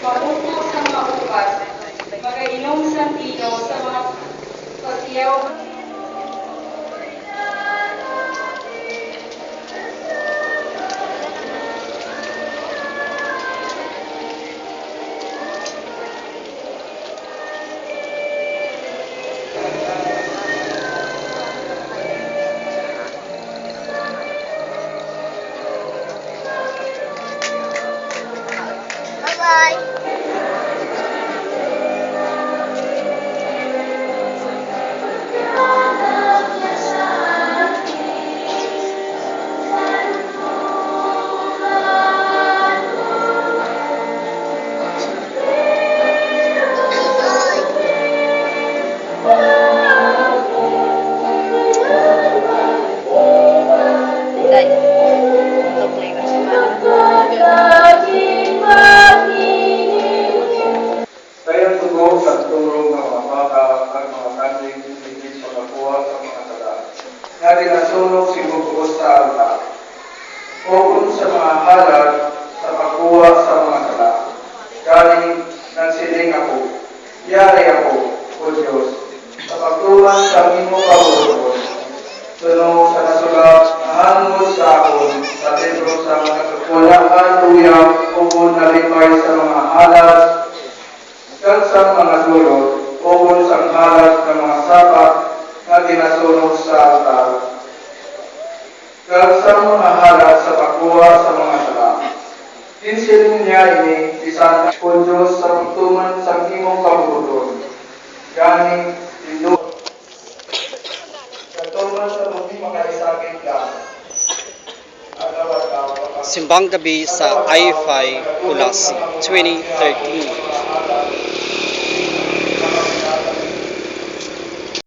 magupo sa mga upas, magainom sa tino sa mga pasiyaw. Kaya tugo sa turong ng mga bata at mga kanding higit pagkakuha sa mga tala. Na dinasunog si Bugos sa alta. O sa mga halad sa pagkuha sa mga tala. Galing nagsiling ako, yari ako, O Diyos, sa pagtuman sa imo kaburon. Sunog sa nasulat, nahanod sa akon, sa libro sa mga wala kaluya, o nalipay sa mga halad, kansang mga dulot, o sa halad ng mga sapat na dinasunog sa altar. Kansang mga halad sa pagkuha sa mga tala. Tinsilin niya ini, isang O Diyos sa pagtuman sa imong kaburon. Ganing ito, katuman sa hindi makaisakit ka. Simbang Gabi sa I-Fi, Kulasi, 2013.